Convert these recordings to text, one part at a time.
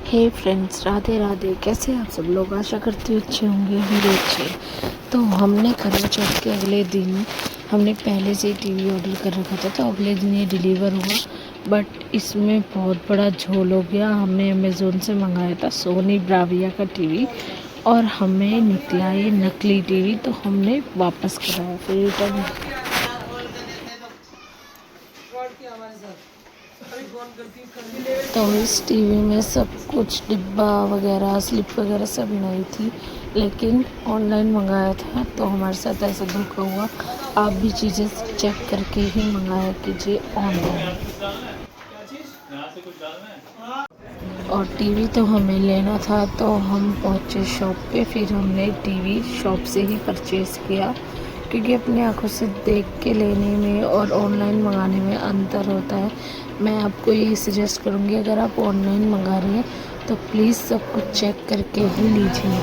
हे friends, Radhe Radhe. कैसे आप सब लोग? आशा करती हूँ अच्छे होंगे, हम भी अच्छे। तो हमने करवा चौथ के अगले दिन हमने पहले से ही टीवी ऑर्डर कर रखा था, तो अगले दिन ये डिलीवर हुआ। बट इसमें बहुत बड़ा झोल हो गया। हमने अमेज़ोन से मंगाया था सोनी ब्राविया का टीवी और हमें निकला ये नकली टीवी, तो हमने वापस कराया, फिर रिटर्न। तो इस टीवी में सब कुछ डिब्बा वगैरह स्लिप वगैरह सब नहीं थी, लेकिन ऑनलाइन मंगाया था तो हमारे साथ ऐसा धोखा हुआ। आप भी चीज़ें चेक करके ही मंगाया कीजिए ऑनलाइन। और टीवी तो हमें लेना था, तो हम पहुंचे शॉप पे। फिर हमने टीवी शॉप से ही परचेज़ किया, क्योंकि अपनी आंखों से देख के लेने में और ऑनलाइन मंगाने में अंतर होता है। मैं आपको ये सजेस्ट करूँगी, अगर आप ऑनलाइन मंगा रहे हैं तो प्लीज़ सब कुछ चेक करके ही लीजिए।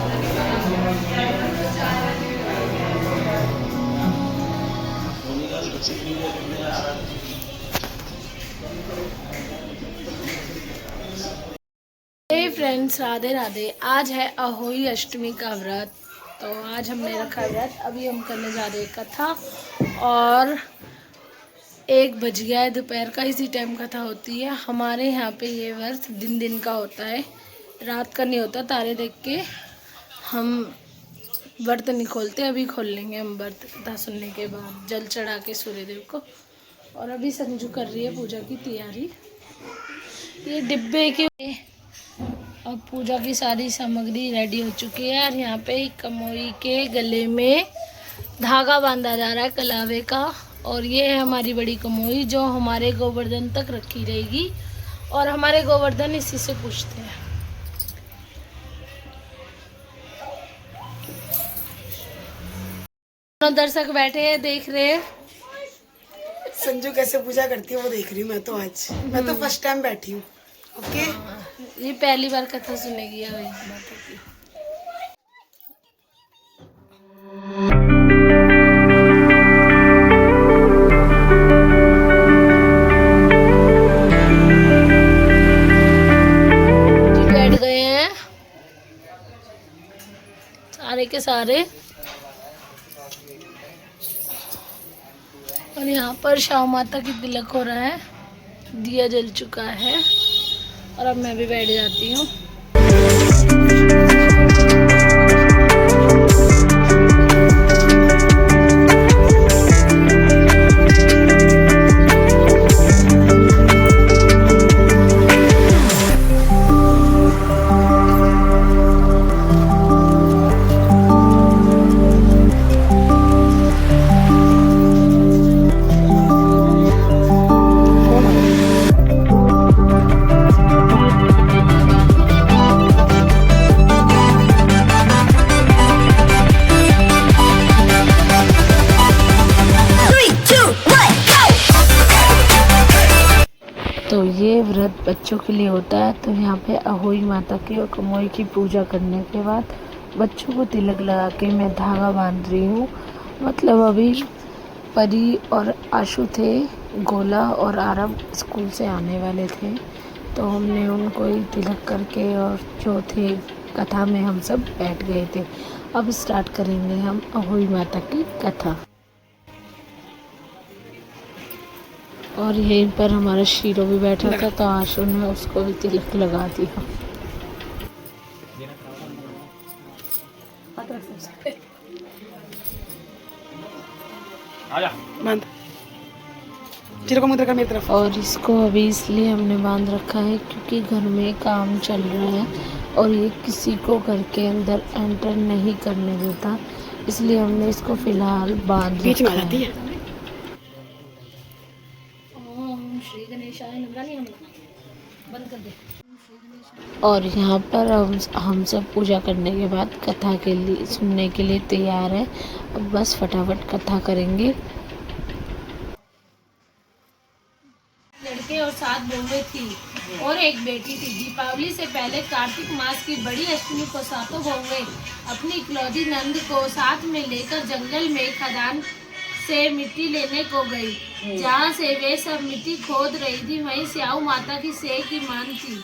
Hey friends, Radhe Radhe. आज है अहोई अष्टमी का व्रत, तो आज हमने रखा व्रत। अभी हम करने जा रहे हैं कथा, और 1 बज गया है दोपहर का। इसी टाइम कथा होती है हमारे यहाँ पे। ये व्रत दिन दिन का होता है, रात का नहीं होता। तारे देख के हम व्रत नहीं खोलते, अभी खोल लेंगे हम व्रत कथा सुनने के बाद, जल चढ़ा के सूर्यदेव को। और अभी संजू कर रही है पूजा की तैयारी। ये डिब्बे के अब पूजा की सारी सामग्री रेडी हो चुकी है। और यहाँ पे कमोई के गले में धागा बांधा जा रहा है कलावे का। और ये है हमारी बड़ी कमोई, जो हमारे गोवर्धन तक रखी रहेगी, और हमारे गोवर्धन इसी से पूछते हैं। दर्शक बैठे हैं, देख रहे हैं संजू कैसे पूजा करती है वो देख रही हूँ मैं तो। आज मैं तो फर्स्ट टाइम बैठी हूँ। ओके, ये पहली बार कथा सुनेगी अभी माता की। बैठ गए हैं सारे के सारे, और यहाँ पर शाह माता की तिलक हो रहा है, दिया जल चुका है, और अब मैं भी बैठ जाती हूँ। तो ये व्रत बच्चों के लिए होता है। तो यहाँ पे अहोई माता की और कमोई की पूजा करने के बाद बच्चों को तिलक लगा के मैं धागा बांध रही हूँ। मतलब अभी परी और आशु थे, गोला और आरव स्कूल से आने वाले थे, तो हमने उनको ही तिलक करके, और जो थे कथा में हम सब बैठ गए थे। अब स्टार्ट करेंगे हम अहोई माता की कथा। और यहीं पर हमारा शीरो भी बैठा था, तो आशु ने उसको भी तिलक लगा दिया। बंद चिरो को मुद्रा कर मेरी तरफ। और इसको अभी इसलिए हमने बांध रखा है क्योंकि घर में काम चल रहा है और ये किसी को घर के अंदर एंटर नहीं करने देता, इसलिए हमने इसको फिलहाल बांध रखा है। और यहाँ पर हम सब पूजा करने के बाद कथा के लिए सुनने के लिए तैयार है। अब बस फटाफट कथा करेंगे। लड़के और 7 बहुएं थी और एक बेटी थी। दीपावली से पहले कार्तिक मास की बड़ी अष्टमी को 7 बहुएं अपनी इकलौती नंद को साथ में लेकर जंगल में खदान से मिट्टी लेने को गई। जहाँ से वे सब मिट्टी खोद रही थी वहीं स्याऊ माता की सेह की मान थी।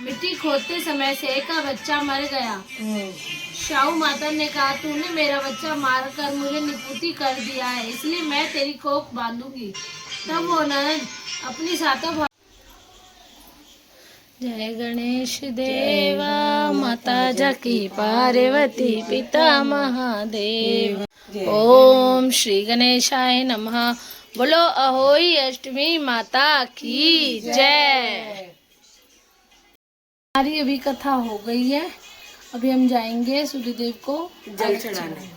मिट्टी खोदते समय सेह का बच्चा मर गया। स्याऊ माता ने कहा, तूने मेरा बच्चा मारकर मुझे निपुती कर दिया है, इसलिए मैं तेरी कोख बांधूंगी। तब वो नंद अपनी सातों जय गणेश देवा, माता जाकी पार्वती, पिता महादेव। ओम श्री गणेशाय नमः। बोलो अहोई अष्टमी माता की जय। हमारी अभी कथा हो गई है। अभी हम जाएंगे सूर्यदेव को जल चढ़ाने।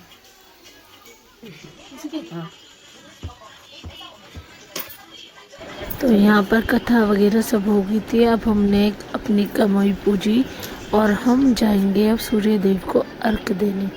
तो यहाँ पर कथा वगैरह सब हो गई थी। अब हमने अपनी कमाई पूजी और हम जाएंगे अब सूर्यदेव को अर्घ देने।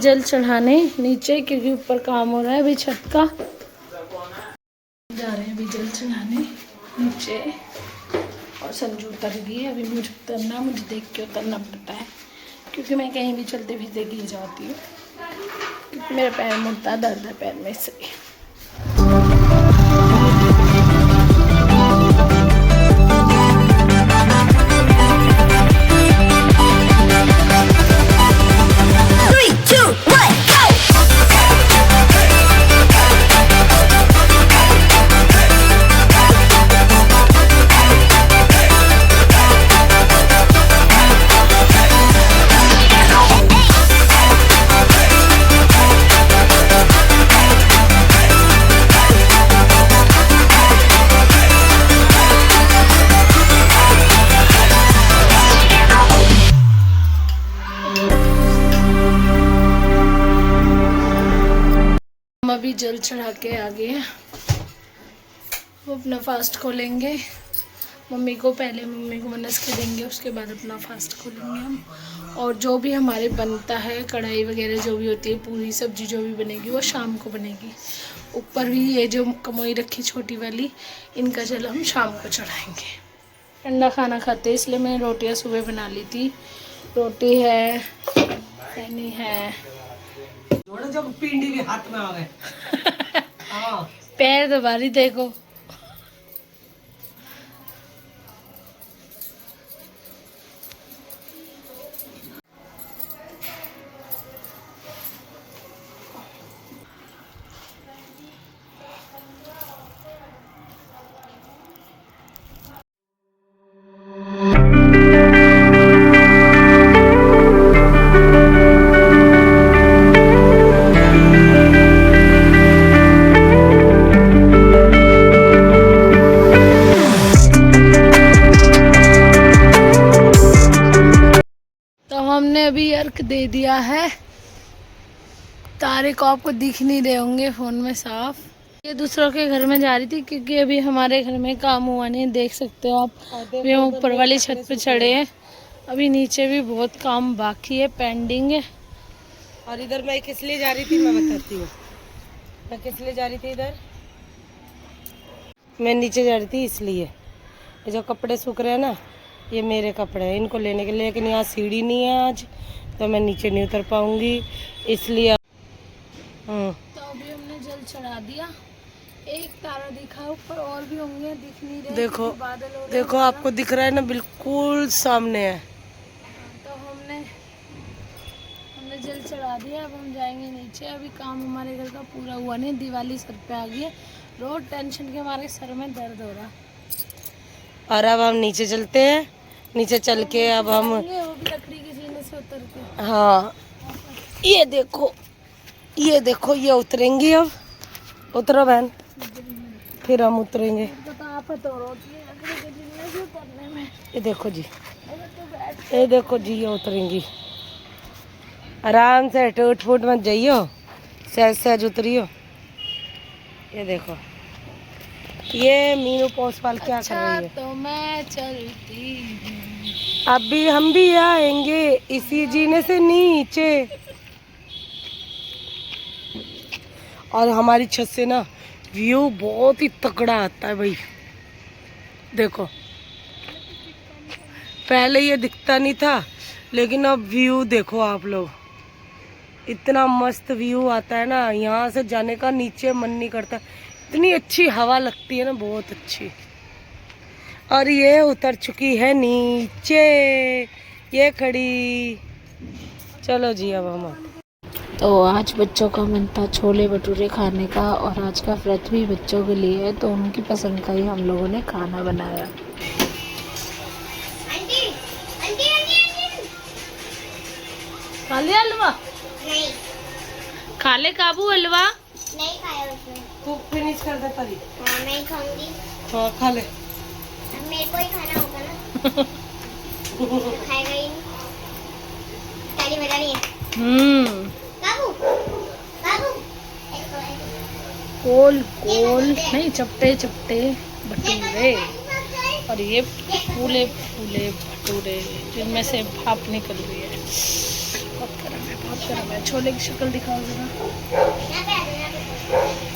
जल चढ़ाने नीचे, क्योंकि ऊपर काम हो रहा है अभी छत का। जा रहे हैं अभी जल चढ़ाने नीचे। और संजू उतर गई है। अभी मुझे उतरना, मुझे देख के उतरना पड़ता है, क्योंकि मैं कहीं भी चलते फिरते गिर जाती हूँ, क्योंकि मेरा पैर मुड़ता है, दर्द है पैर में से। अभी जल चढ़ा के आ गए हैं। वो अपना फास्ट खोलेंगे। मम्मी को मनस के देंगे, उसके बाद अपना फास्ट खोलेंगे हम। और जो भी हमारे बनता है, कढ़ाई वगैरह जो भी होती है, पूरी सब्जी जो भी बनेगी वो शाम को बनेगी। ऊपर भी ये जो कमोई रखी छोटी वाली, इनका जल हम शाम को चढ़ाएंगे। ठंडा खाना खाते, इसलिए मैंने रोटियां सुबह बना ली थी। रोटी है, पैनी है, जब पिंडी भी हाथ में आ गए। पैर दबारी देखो। हमने अभी अर्घ दे दिया है। तारे को आपको दिख नहीं रहे होंगे फोन में साफ। ये दूसरों के घर में जा रही थी, क्योंकि अभी हमारे घर में काम हुआ नहीं। देख सकते हो आप, अभी हम ऊपर वाली छत पे चढ़े हैं। अभी नीचे भी बहुत काम बाकी है, पेंडिंग है। और इधर मैं किस लिए जा रही थी मैं बताती हूँ। मैं किस लिए जा रही थी इधर, मैं नीचे जा रही थी इसलिए। ये जो कपड़े सूख रहे हैं ना, ये मेरे कपड़े हैं, इनको लेने के लिए। लेकिन यहाँ सीढ़ी नहीं है आज, तो मैं नीचे नहीं उतर पाऊंगी, इसलिए। तो अभी हमने जल चढ़ा दिया। एक तारा दिखा, ऊपर और भी होंगे, दिख नहीं रहे। देखो बादल हो रहे, देखो आपको दिख रहा है ना, बिल्कुल सामने है। तो हमने जल चढ़ा दिया। अब हम जाएंगे नीचे। अभी काम हमारे घर का पूरा हुआ नहीं, दिवाली सर पे आ गई है। रोज टेंशन के हमारे सर में दर्द हो रहा। और अब हम नीचे चलते हैं। नीचे चल के अब हम, वो भी लकड़ी के जीने से उतर के। हाँ ये देखो ये उतरेंगी अब। उतरो बहन, फिर हम उतरेंगे। तो आफत और होती है लकड़ी के जीने से उतरने में। ये देखो जी, ये देखो जी, ये उतरेंगी। आराम से टूट फूट मत जाइयो, सहज सहज उतरियो। ये देखो ये मीनू पोसपाल क्या कर रही है। तो मैं चलती हूँ। अभी हम भी आएंगे इसी जीने से नीचे। और हमारी छत से ना व्यू बहुत ही तगड़ा आता है भाई। देखो पहले ये दिखता नहीं था, लेकिन अब व्यू देखो आप लोग, इतना मस्त व्यू आता है ना, यहाँ से जाने का नीचे मन नहीं करता। इतनी अच्छी हवा लगती है ना, बहुत अच्छी। और ये उतर चुकी है नीचे, ये खड़ी। चलो जी अब हम, तो आज बच्चों का मन था छोले भटूरे खाने का, और आज का व्रत भी बच्चों के लिए है, तो उनकी पसंद का ही हम लोगों ने खाना बनाया। खा लिया हलवा? नहीं, खा ले काबू हलवा। नहीं खाया उसने। तू फिनिश कर दे परी। हाँ मैं खाऊंगी। हाँ खा ले। अब मेरे को ही खाना होगा ना। तो खाएगा ही नहीं। ताली बजा रही है। बाबू, बाबू। गोल गोल नहीं, चपटे चपटे भटूरे, और ये फूले फूले भटूरे जिनमें से भाप निकल रही है। बहुत गर्म है, बहुत गर्म है। छोले की शक्ल दिखाओ जरा। यहाँ पे आ जाओ, यहाँ पे।